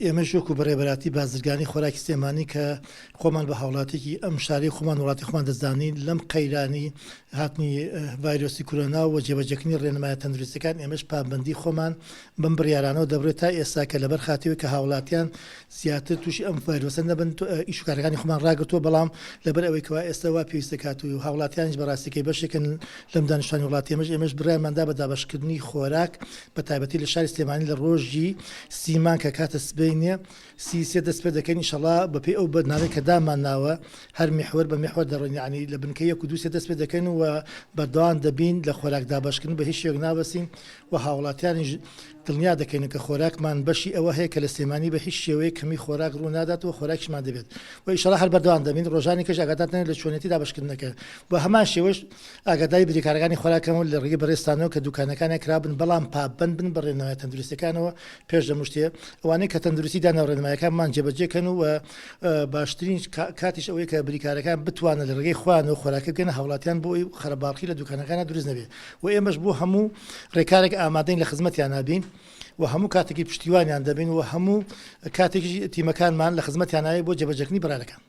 ئێمەش وەکو بەڕێبەراتی بازرگانی خۆراکی سلێمانی کە خۆمان بە هاوڵاتێکی ئەم شاری خۆمان وڵاتی خۆمان دەزانین لەم قەیرانی هاتنی ڤایرۆسی کۆرۆنا و جێبەجێکردنی ڕێنمایە تەندروستیەکان ئێمەش پابەندی خۆمان بم بڕیارانەوە دەبرێت تا ئێستا کە لەبەر خاتیەوەی کە هاوڵاتیان زیاتر تووشی ئەم ڤایرۆسە نەبن ئیشوکارەکانی خۆمان ڕاگرتووە بەڵام لەبەر ئەوەی کەوا ئێستا وا پێویستە کات و هاوڵاتیانش بەڕاستیکەی بەشێکن لەم دانیشتوانی وڵاتی ئێمەش بڕیارماندا بە دابەشکردنی خۆراک بە تایبەتی لە شاری سلێمانی لە ڕۆژی سیمان کە کاتە سبەینێ سیسێ دەست پێ دەکەین ئینشەڵا بەپێی ئەو بەناوەی کە دامان ناوە هەر میحور بە میحور دەڕۆین یعنی لە بنکەی یەک و دووسێ دەست پێ دەکەین و بەردەوام دەبین لە خۆراک دابەشکردن بە هیچ شێوەیەک نابەسین و هاوڵاتیانیش دڵنیا دەکەین کە خۆراکمان بەشی ئەوە هەیە کە لە سلێمانی بە هیچ شێوەیە کەمی خۆراک ڕوو ناداتەوە خۆراکیشمان دەبێت و ئینشەڵا هەر بەردەوام دەبین ڕۆژانی کەش ئاگادارتان لە چۆنێتی دابەشکردنەکە بە هەمان شێوەش ئاگاداری بریکارەکانی خۆراکەمە لە ڕێگەی بەڕێستانەوە کە دوکانەکانی کرابن بەڵام پابەند بن بە ڕێنمایە تەندروستیەکانەوە پێش لەمشتێ ئەوانەی کە تەندروستی داناو ڕێنمایەکانمان جێبەجێکەن و باشترین کاتیش ئەوەیە کە بریکارەکان بتوانن لە ڕێگەی خوانەوە خۆراکە بگەنە هاوڵاتیان بۆ ئەوی خەرەباڵقی لە دوکانەکانە دروست نەبێت و ئێمەش بۆ هەموو ڕێکارێک ئامادەین لە خزمەتیان نابین و هەموو کاتێکی پشتیوانیان دەبین و هەموو کاتێکی تیمەکانمان لە خزمەتیانایە بۆ جێبەجێکردنی بەرارەکان.